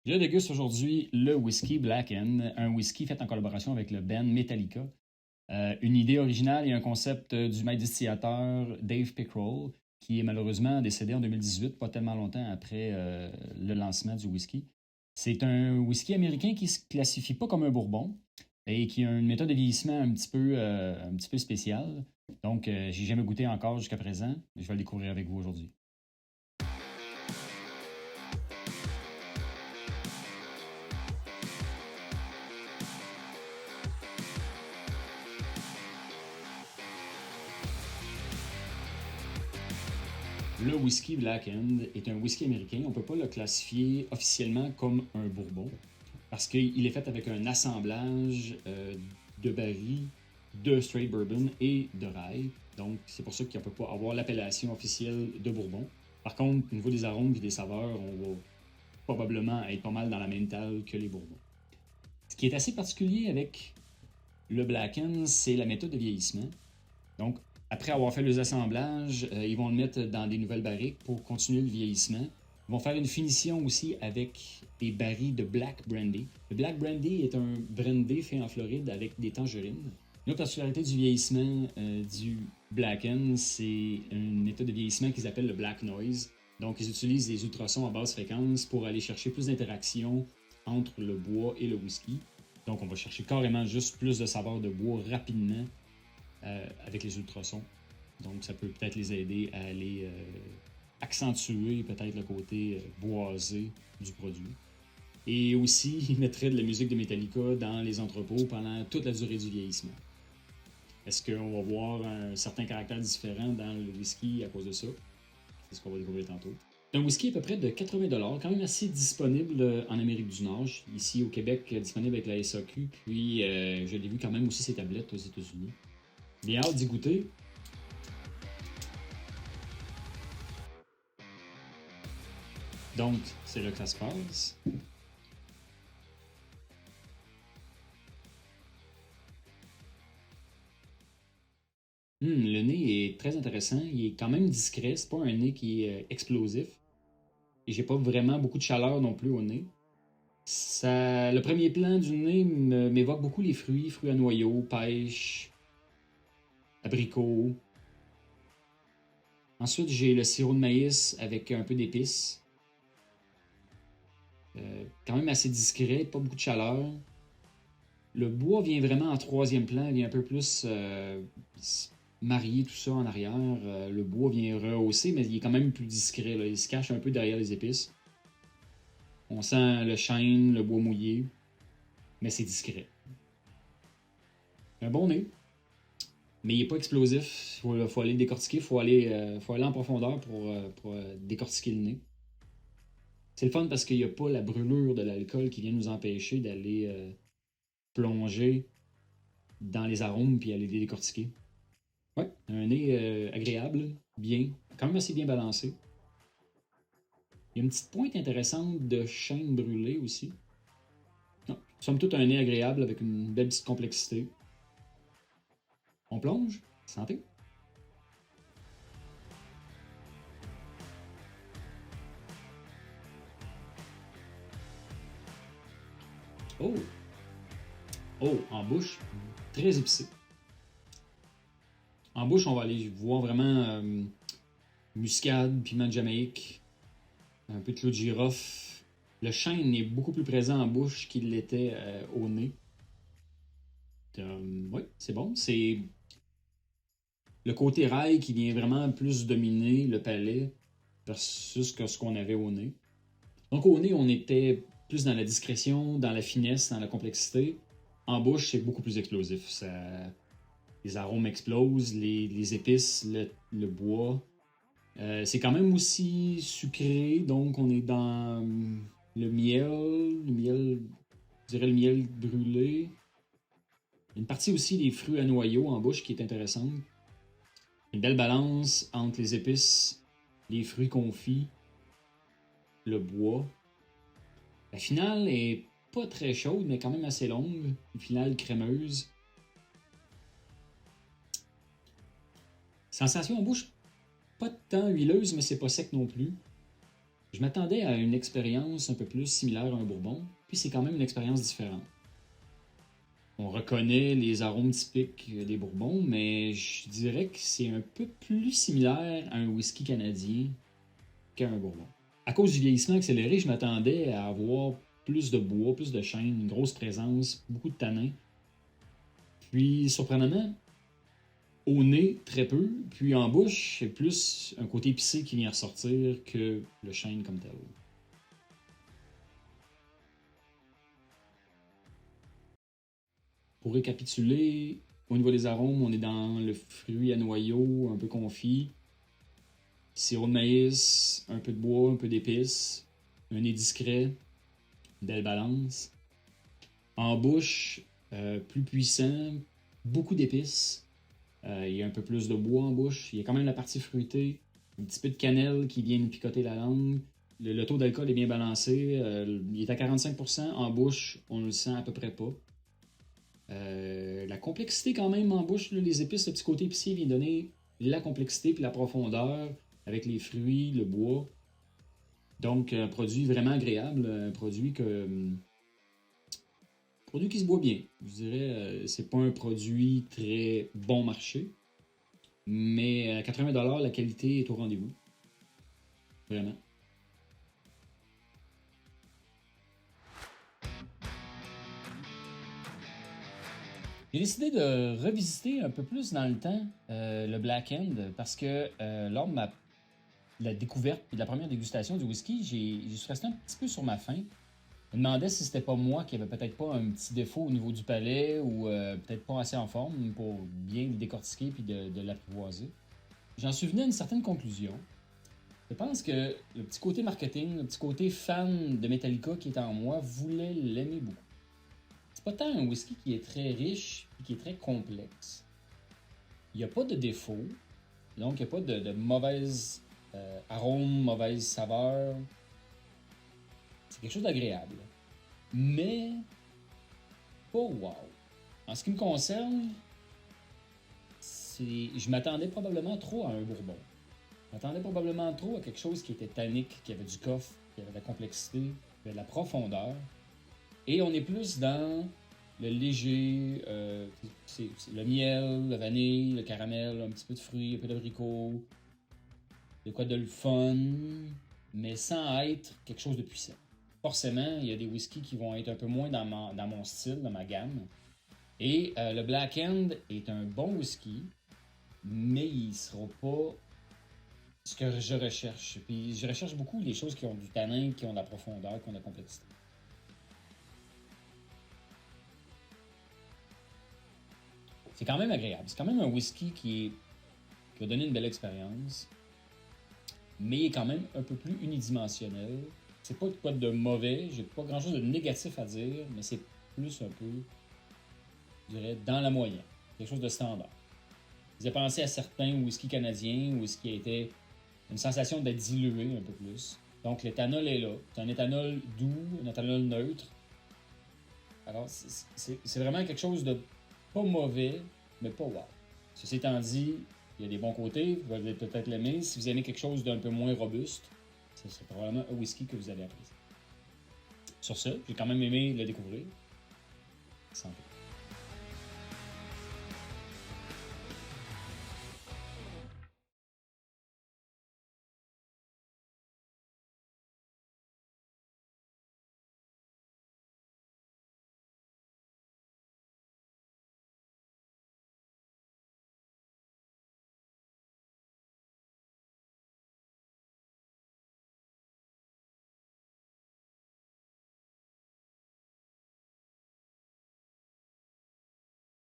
Je déguste aujourd'hui le whisky Blackened, un whisky fait en collaboration avec le band Metallica. Une idée originale et un concept du maître distillateur Dave Pickrell, qui est malheureusement décédé en 2018, pas tellement longtemps après le lancement du whisky. C'est un whisky américain qui ne se classifie pas comme un bourbon et qui a une méthode de vieillissement un petit peu spéciale. Donc, j'ai jamais goûté encore jusqu'à présent. Je vais le découvrir avec vous aujourd'hui. Le whisky Blackened est un whisky américain. On ne peut pas le classifier officiellement comme un bourbon parce qu'il est fait avec un assemblage de barils, de straight bourbon et de rye. Donc, c'est pour ça qu'on ne peut pas avoir l'appellation officielle de bourbon. Par contre, au niveau des arômes et des saveurs, on va probablement être pas mal dans la même taille que les bourbons. Ce qui est assez particulier avec le Blackened, c'est la méthode de vieillissement. Donc, après avoir fait les assemblages, ils vont le mettre dans des nouvelles barriques pour continuer le vieillissement. Ils vont faire une finition aussi avec des barils de Black Brandy. Le Black Brandy est un brandy fait en Floride avec des tangerines. Une autre particularité du vieillissement du Blackened, c'est une méthode de vieillissement qu'ils appellent le Black Noise. Donc, ils utilisent des ultrasons à basse fréquence pour aller chercher plus d'interaction entre le bois et le whisky. Donc, on va chercher carrément juste plus de saveur de bois rapidement avec les ultrasons. Donc, ça peut peut-être les aider à aller accentuer peut-être le côté boisé du produit. Et aussi, ils mettraient de la musique de Metallica dans les entrepôts pendant toute la durée du vieillissement. Est-ce qu'on va voir un certain caractère différent dans le whisky à cause de ça? C'est ce qu'on va découvrir tantôt. C'est un whisky à peu près de 80$, quand même assez disponible en Amérique du Nord. Ici au Québec, disponible avec la SAQ. Puis, je l'ai vu quand même aussi ses tablettes aux États-Unis. Bien hâte d'y goûter. Donc, c'est là que ça se passe. Le nez est très intéressant. Il est quand même discret. C'est pas un nez qui est explosif. Et j'ai pas vraiment beaucoup de chaleur non plus au nez. Le premier plan du nez m'évoque beaucoup les fruits à noyaux, pêche, abricots. Ensuite, j'ai le sirop de maïs avec un peu d'épices. Quand même assez discret, pas beaucoup de chaleur. Le bois vient vraiment en troisième plan, il vient un peu plus marier tout ça en arrière. Le bois vient rehausser, mais il est quand même plus discret. Là. Il se cache un peu derrière les épices. On sent le chêne, le bois mouillé, mais c'est discret. Un bon nez, mais il n'est pas explosif. Faut aller le décortiquer, faut aller en profondeur pour décortiquer le nez. C'est le fun parce qu'il n'y a pas la brûlure de l'alcool qui vient nous empêcher d'aller plonger dans les arômes puis aller les décortiquer. Ouais, un nez agréable, bien, quand même assez bien balancé. Il y a une petite pointe intéressante de chêne brûlé aussi. Non, somme toute un nez agréable avec une belle petite complexité. On plonge, santé. Oh, oh, en bouche, très épicé. En bouche, on va aller voir vraiment muscade, piment de Jamaïque, un peu de clou de girofle. Le chêne est beaucoup plus présent en bouche qu'il l'était au nez. Oui, c'est bon. C'est le côté rail qui vient vraiment plus dominer le palais versus que ce qu'on avait au nez. Donc au nez, on était plus dans la discrétion, dans la finesse, dans la complexité. En bouche, c'est beaucoup plus explosif. Les arômes explosent, les épices, le bois. C'est quand même aussi sucré, donc on est dans le miel, je dirais le miel brûlé. Une partie aussi des fruits à noyaux en bouche qui est intéressante. Une belle balance entre les épices, les fruits confits, le bois. La finale est pas très chaude, mais quand même assez longue. Une finale crémeuse. Sensation en bouche, pas tant huileuse, mais c'est pas sec non plus. Je m'attendais à une expérience un peu plus similaire à un bourbon, puis c'est quand même une expérience différente. On reconnaît les arômes typiques des bourbons, mais je dirais que c'est un peu plus similaire à un whisky canadien qu'à un bourbon. À cause du vieillissement accéléré, je m'attendais à avoir plus de bois, plus de chêne, une grosse présence, beaucoup de tanins. Puis, surprenamment, au nez, très peu. Puis en bouche, c'est plus un côté épicé qui vient ressortir que le chêne comme tel. Pour récapituler, au niveau des arômes, on est dans le fruit à noyau, un peu confit, sirop de maïs, un peu de bois, un peu d'épices, un nez discret, une belle balance. En bouche, plus puissant, beaucoup d'épices. Il y a un peu plus de bois en bouche. Il y a quand même la partie fruitée, un petit peu de cannelle qui vient nous picoter la langue. Le taux d'alcool est bien balancé. Il est à 45%. En bouche, on le sent à peu près pas. La complexité quand même en bouche, là, les épices, le petit côté épicé vient donner la complexité puis la profondeur avec les fruits, le bois. Donc, un produit vraiment agréable, un produit qui se boit bien. Je dirais, c'est pas un produit très bon marché, mais à 80$, la qualité est au rendez-vous. Vraiment. J'ai décidé de revisiter un peu plus dans le temps le Black End parce que lors de la découverte et de la première dégustation du whisky, j'ai suis resté un petit peu sur ma faim. Je me demandais si c'était pas moi qui avait peut-être pas un petit défaut au niveau du palais ou peut-être pas assez en forme pour bien le décortiquer puis de l'apprivoiser. J'en suis venu à une certaine conclusion. Je pense que le petit côté marketing, le petit côté fan de Metallica qui est en moi voulait l'aimer beaucoup. C'est pas tant un whisky qui est très riche et qui est très complexe. Il n'y a pas de défaut, donc il n'y a pas de mauvaise arôme, mauvaise saveur. C'est quelque chose d'agréable. Mais pas wow. En ce qui me concerne, je m'attendais probablement trop à un bourbon. Je m'attendais probablement trop à quelque chose qui était tannique, qui avait du coffre, qui avait de la complexité, qui avait de la profondeur. Et on est plus dans le léger, c'est le miel, le vanille, le caramel, un petit peu de fruits, un peu d'abricot, de quoi de le fun, mais sans être quelque chose de puissant. Forcément, il y a des whiskies qui vont être un peu moins dans mon style, dans ma gamme. Et le Black End est un bon whisky, mais il ne sera pas ce que je recherche. Puis je recherche beaucoup les choses qui ont du tanin, qui ont de la profondeur, qui ont de la complexité. C'est quand même agréable. C'est quand même un whisky qui va donner une belle expérience, mais il est quand même un peu plus unidimensionnel. C'est pas quoi de mauvais, j'ai pas grand chose de négatif à dire, mais c'est plus un peu, je dirais, dans la moyenne. Quelque chose de standard. J'ai pensé à certains whisky canadiens où ce qui était une sensation d'être dilué un peu plus. Donc l'éthanol est là. C'est un éthanol doux, un éthanol neutre. Alors c'est vraiment quelque chose de pas mauvais, mais pas wow. Ceci étant dit, il y a des bons côtés, vous allez peut-être l'aimer. Si vous aimez quelque chose d'un peu moins robuste, c'est probablement un whisky que vous allez apprécier. Sur ce, j'ai quand même aimé le découvrir. Santé.